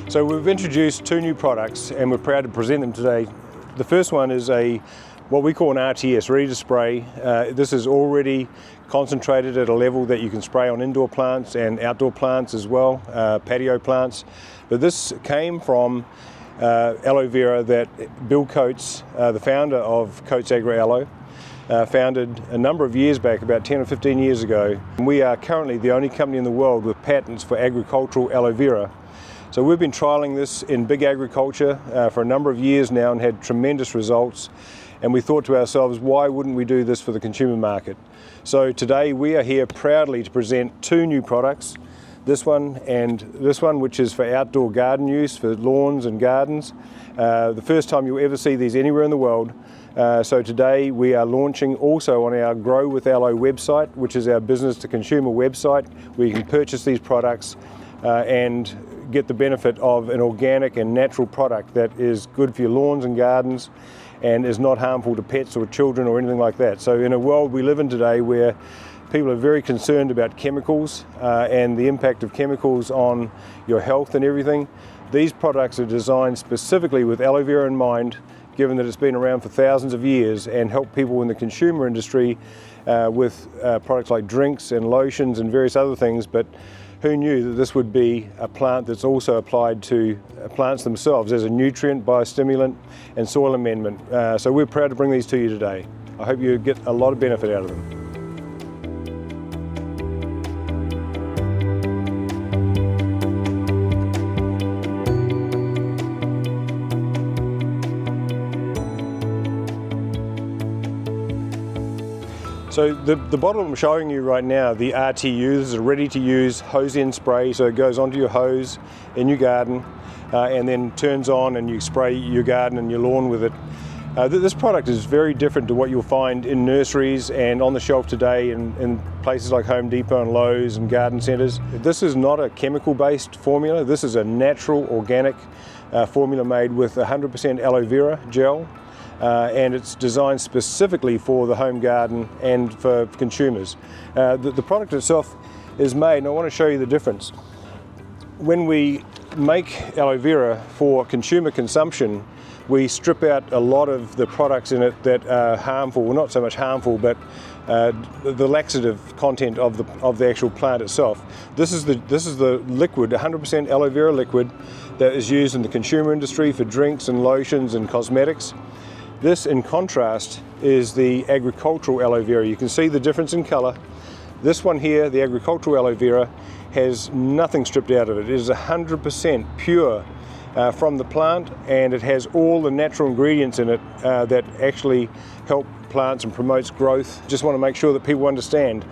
So we've introduced two new products and we're proud to present them today. The first one is what we call an RTS, ready to spray. This is already concentrated at a level that you can spray on indoor plants and outdoor plants as well, patio plants. But this came from aloe vera that Bill Coates, the founder of Coates Agri Aloe, founded a number of years back, about 10 or 15 years ago. We are currently the only company in the world with patents for agricultural aloe vera. So we've been trialling this in big agriculture for a number of years now and had tremendous results. And we thought to ourselves, why wouldn't we do this for the consumer market? So today we are here proudly to present two new products. This one and this one, which is for outdoor garden use, for lawns and gardens. The first time you'll ever see these anywhere in the world. So today we are launching also on our Grow with Aloe website, which is our business to consumer website, where you can purchase these products and get the benefit of an organic and natural product that is good for your lawns and gardens and is not harmful to pets or children or anything like that. So in a world we live in today where people are very concerned about chemicals and the impact of chemicals on your health and everything, these products are designed specifically with aloe vera in mind, given that it's been around for thousands of years, and help people in the consumer industry with products like drinks and lotions and various other things. But who knew that this would be a plant that's also applied to plants themselves as a nutrient, biostimulant and soil amendment. So we're proud to bring these to you today. I hope you get a lot of benefit out of them. So the bottle I'm showing you right now, the RTU, this is a ready-to-use hose-end spray, so it goes onto your hose in your garden and then turns on and you spray your garden and your lawn with it. This product is very different to what you'll find in nurseries and on the shelf today in places like Home Depot and Lowe's and garden centres. This is not a chemical-based formula, this is a natural, organic formula made with 100% aloe vera gel. And it's designed specifically for the home garden and for consumers. The product itself is made, and I want to show you the difference. When we make aloe vera for consumer consumption, we strip out a lot of the products in it that are harmful, well, not so much harmful, but the laxative content of the actual plant itself. This is the liquid, 100% aloe vera liquid that is used in the consumer industry for drinks and lotions and cosmetics. This, in contrast, is the agricultural aloe vera. You can see the difference in colour. This one here, the agricultural aloe vera, has nothing stripped out of it. It is 100% pure from the plant, and it has all the natural ingredients in it that actually help plants and promotes growth. Just want to make sure that people understand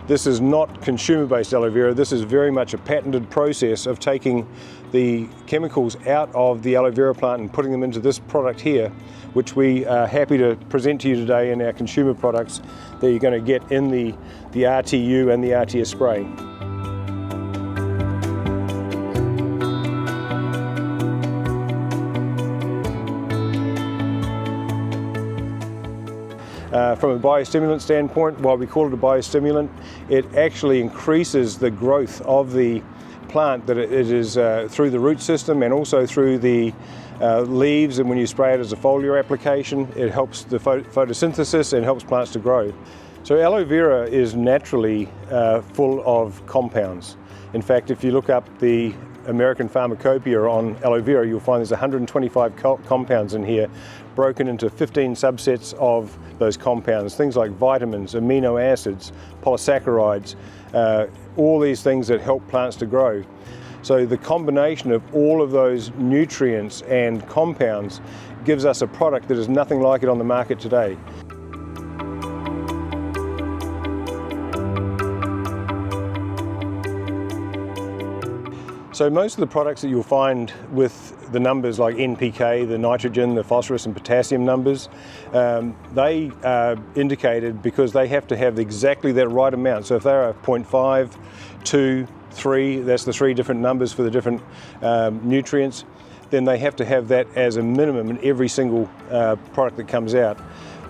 this is not consumer-based aloe vera. This is very much a patented process of taking the chemicals out of the aloe vera plant and putting them into this product here, which we are happy to present to you today in our consumer products that you're going to get in the RTU and the RTS spray. From a biostimulant standpoint, while we call it a biostimulant, it actually increases the growth of the plant, that it is through the root system and also through the leaves, and when you spray it as a foliar application, it helps the photosynthesis and helps plants to grow. So aloe vera is naturally full of compounds. In fact, if you look up the American pharmacopoeia on aloe vera, you'll find there's 125 compounds in here, broken into 15 subsets of those compounds, things like vitamins, amino acids, polysaccharides, all these things that help plants to grow. So the combination of all of those nutrients and compounds gives us a product that is nothing like it on the market today. So most of the products that you'll find with the numbers like NPK, the nitrogen, the phosphorus and potassium numbers, they are indicated because they have to have exactly that right amount. So if they're 0.5, 2, 3, that's the three different numbers for the different nutrients, then they have to have that as a minimum in every single product that comes out.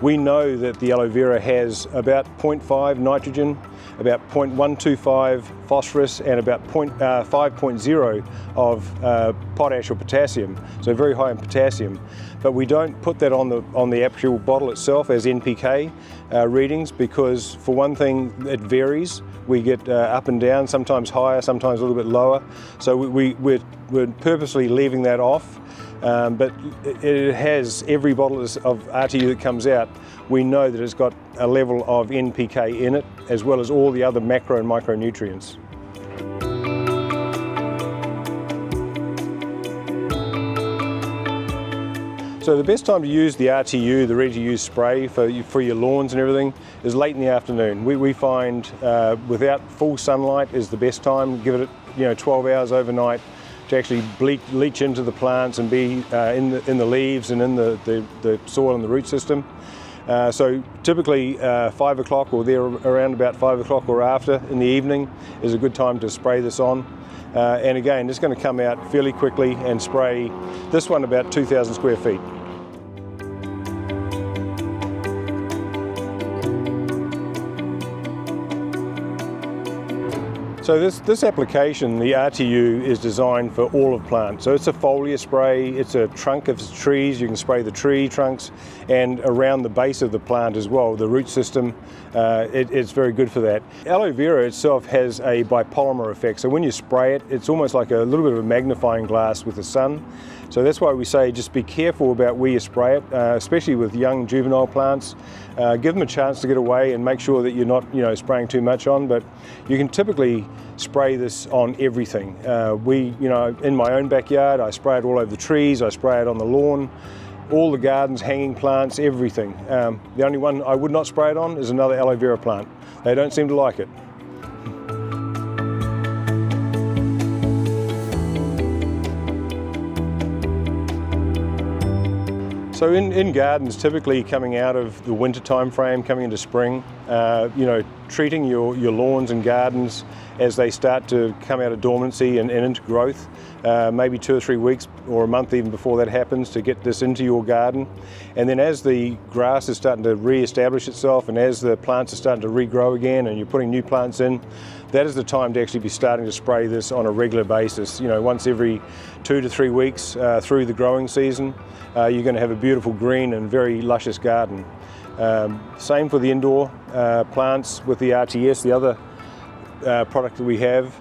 we know that the aloe vera has about 0.5 nitrogen, about 0.125 phosphorus, and about 5.0 of potash or potassium, so very high in potassium. But we don't put that on the actual bottle itself as NPK readings, because for one thing it varies. We get up and down, sometimes higher, sometimes a little bit lower. So we're purposely leaving that off. But it has, every bottle of RTU that comes out, we know that it's got a level of NPK in it, as well as all the other macro and micronutrients. So the best time to use the RTU, the ready-to-use spray for your lawns and everything, is late in the afternoon. We find without full sunlight is the best time. Give it 12 hours overnight to actually leach into the plants and be in the leaves and in the soil and the root system. So typically 5 o'clock or there around about 5 o'clock or after in the evening is a good time to spray this on. And again, it's going to come out fairly quickly and spray this one about 2,000 square feet. So this application, the RTU, is designed for all of plants. So it's a foliar spray, it's a trunk of trees, you can spray the tree trunks, and around the base of the plant as well, the root system, it's very good for that. Aloe vera itself has a bipolymer effect, so when you spray it, it's almost like a little bit of a magnifying glass with the sun. So that's why we say just be careful about where you spray it, especially with young juvenile plants. Give them a chance to get away and make sure that you're not spraying too much on, but you can typically spray this on everything. In my own backyard, I spray it all over the trees, I spray it on the lawn, all the gardens, hanging plants, everything. The only one I would not spray it on is another aloe vera plant. They don't seem to like it. So in gardens, typically coming out of the winter time frame, coming into spring, treating your lawns and gardens as they start to come out of dormancy and into growth, maybe 2 or 3 weeks or a month even before that happens, to get this into your garden. And then as the grass is starting to re-establish itself and as the plants are starting to regrow again and you're putting new plants in, that is the time to actually be starting to spray this on a regular basis. Once every 2 to 3 weeks through the growing season, you're going to have a beautiful green and very luscious garden. Same for the indoor plants with the RTS, the other product that we have.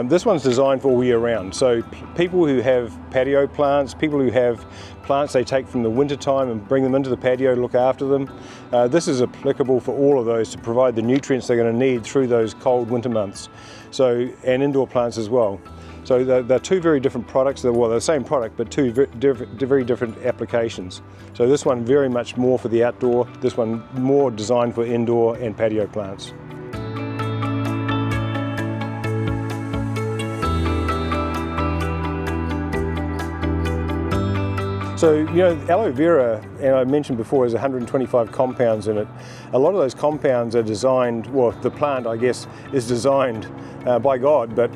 This one's designed for all year round. So people who have patio plants, people who have plants they take from the winter time and bring them into the patio to look after them, this is applicable for all of those to provide the nutrients they're going to need through those cold winter months. So, and indoor plants as well. So they're two very different products. Well, they're the same product, but two very different applications. So this one very much more for the outdoor, this one more designed for indoor and patio plants. So, aloe vera, and I mentioned before, has 125 compounds in it. A lot of those compounds are designed, well, the plant, I guess, is designed by God, but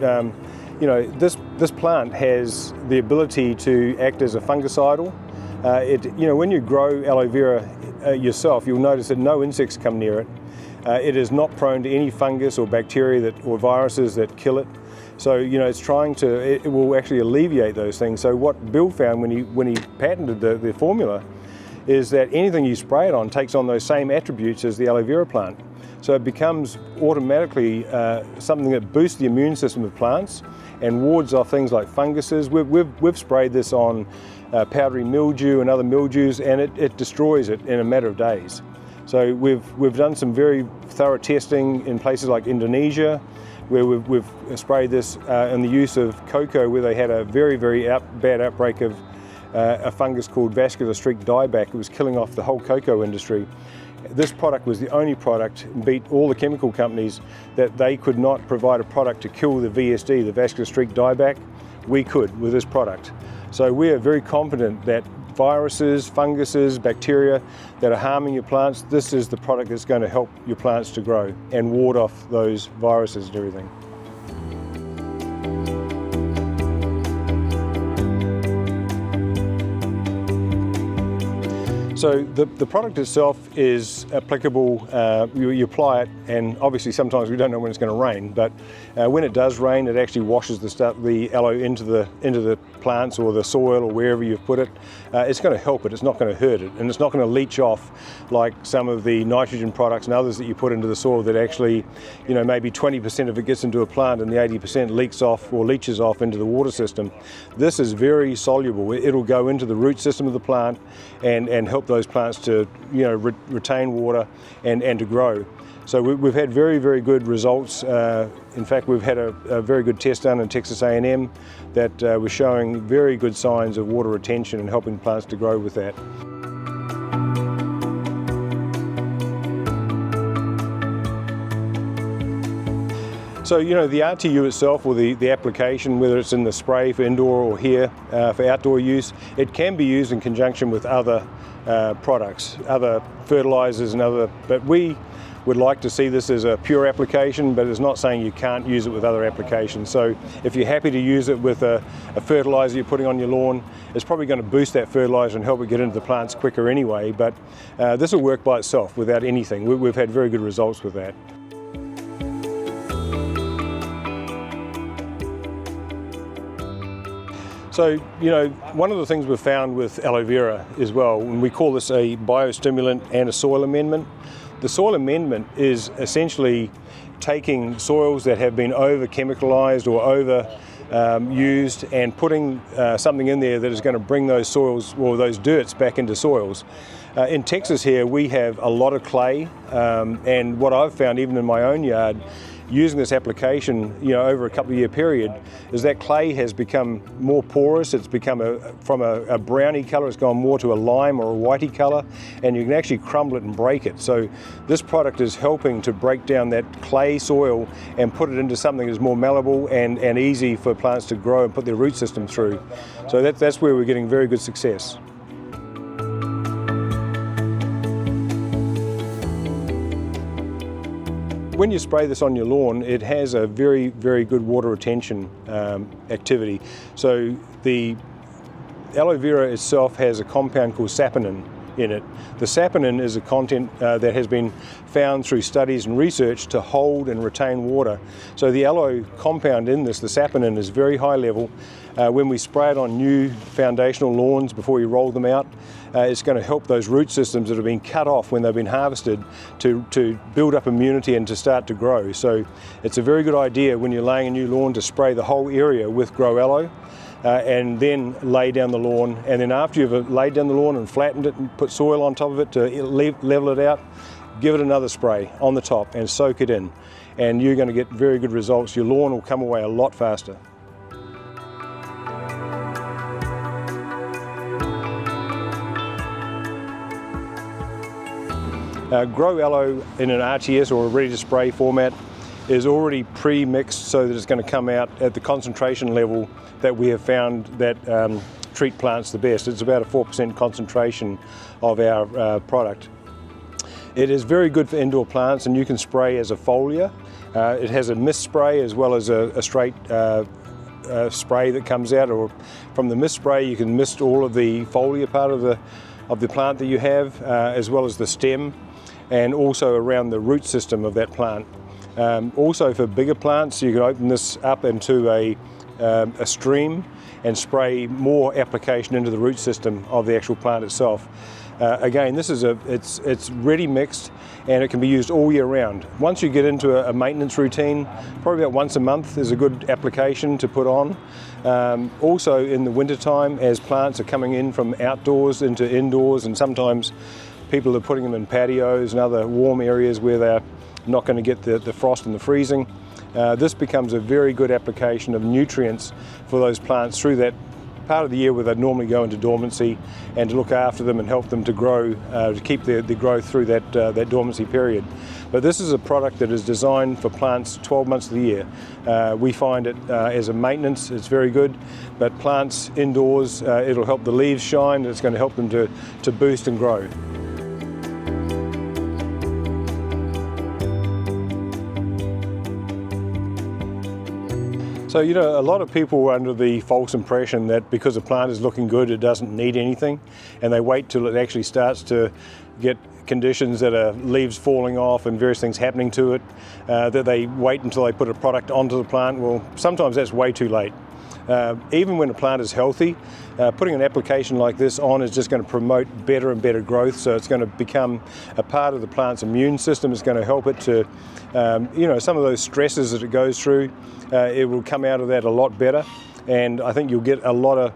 this plant has the ability to act as a fungicidal. When you grow aloe vera yourself, you'll notice that no insects come near it. It is not prone to any fungus or bacteria or viruses that kill it. So it will actually alleviate those things. So what Bill found when he patented the formula is that anything you spray it on takes on those same attributes as the aloe vera plant. So it becomes automatically something that boosts the immune system of plants and wards off things like funguses. We've sprayed this on powdery mildew and other mildews, and it destroys it in a matter of days. So we've done some very thorough testing in places like Indonesia, where we've sprayed this in the use of cocoa, where they had a very bad outbreak of a fungus called vascular streak dieback. It was killing off the whole cocoa industry. This product was the only product, beat all the chemical companies, that they could not provide a product to kill the VSD, the vascular streak dieback. We could with this product. So we are very confident that viruses, funguses, bacteria that are harming your plants, this is the product that's going to help your plants to grow and ward off those viruses and everything. So the product itself is applicable, you apply it, and obviously sometimes we don't know when it's going to rain, but when it does rain, it actually washes the aloe into the plants or the soil or wherever you've put it. It's going to help it, it's not going to hurt it, and it's not going to leach off like some of the nitrogen products and others that you put into the soil that actually, maybe 20% of it gets into a plant and the 80% leaks off or leaches off into the water system. This is very soluble. It'll go into the root system of the plant and help those plants to retain water and to grow. So we've had very, very good results. In fact, we've had a very good test done in Texas A&M that was showing very good signs of water retention and helping plants to grow with that. So, the RTU itself, or the application, whether it's in the spray for indoor or here for outdoor use, it can be used in conjunction with other products, other fertilizers and but we would like to see this as a pure application, but it's not saying you can't use it with other applications. So if you're happy to use it with a fertilizer you're putting on your lawn, it's probably going to boost that fertilizer and help it get into the plants quicker anyway, but this will work by itself without anything. We've had very good results with that. So, one of the things we've found with aloe vera as well, and we call this a biostimulant and a soil amendment. The soil amendment is essentially taking soils that have been over-chemicalized or over-used and putting something in there that is going to bring those soils or those dirts back into soils. In Texas here, we have a lot of clay, and what I've found even in my own yard, using this application, over a couple of year period, is that clay has become more porous. It's become from a browny color, it's gone more to a lime or a whitey color, and you can actually crumble it and break it. So this product is helping to break down that clay soil and put it into something that's more malleable and easy for plants to grow and put their root system through. So that's where we're getting very good success. When you spray this on your lawn, it has a very, very good water retention activity. So the aloe vera itself has a compound called saponin in it. The saponin is a content that has been found through studies and research to hold and retain water. So the aloe compound in this, the saponin, is very high level. When we spray it on new foundational lawns before you roll them out, it's going to help those root systems that have been cut off when they've been harvested to build up immunity and to start to grow. So it's a very good idea when you're laying a new lawn to spray the whole area with GroAloe. And then lay down the lawn, and then after you've laid down the lawn and flattened it and put soil on top of it to level it out, give it another spray on the top and soak it in, and you're going to get very good results. Your lawn will come away a lot faster. GroAloe in an RTS or a ready to spray format is already pre-mixed so that it's going to come out at the concentration level that we have found that treat plants the best. It's about a 4% concentration of our product. It is very good for indoor plants, and you can spray as a foliar. It has a mist spray as well as a straight spray that comes out, or from the mist spray you can mist all of the foliar part of the plant that you have, as well as the stem, and also around the root system of that plant. Also for bigger plants, you can open this up into a stream and spray more application into the root system of the actual plant itself. Again, this is it's ready mixed, and it can be used all year round. Once you get into a maintenance routine, probably about once a month is a good application to put on. Also in the winter time, as plants are coming in from outdoors into indoors, and sometimes people are putting them in patios and other warm areas where they're not going to get the frost and the freezing. This becomes a very good application of nutrients for those plants through that part of the year where they normally go into dormancy, and to look after them and help them to grow, to keep their growth through that dormancy period. But this is a product that is designed for plants 12 months of the year. We find it as a maintenance, it's very good, but plants indoors, it'll help the leaves shine, and it's going to help them to boost and grow. So, you know, a lot of people were under the false impression that because a plant is looking good, it doesn't need anything, and they wait till it actually starts to get conditions that are leaves falling off and various things happening to it, that they wait until they put a product onto the plant. Well, sometimes that's way too late. Even when a plant is healthy, putting an application like this on is just going to promote better and better growth, so it's going to become a part of the plant's immune system. It's going to help it to, you know, some of those stresses that it goes through, it will come out of that a lot better, and I think you'll get a lot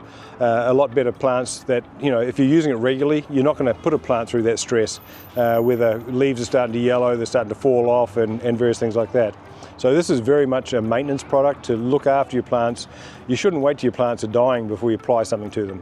better plants that, you know, if you're using it regularly, you're not going to put a plant through that stress where the leaves are starting to yellow, they're starting to fall off, and various things like that. So this is very much a maintenance product to look after your plants. You shouldn't wait till your plants are dying before you apply something to them.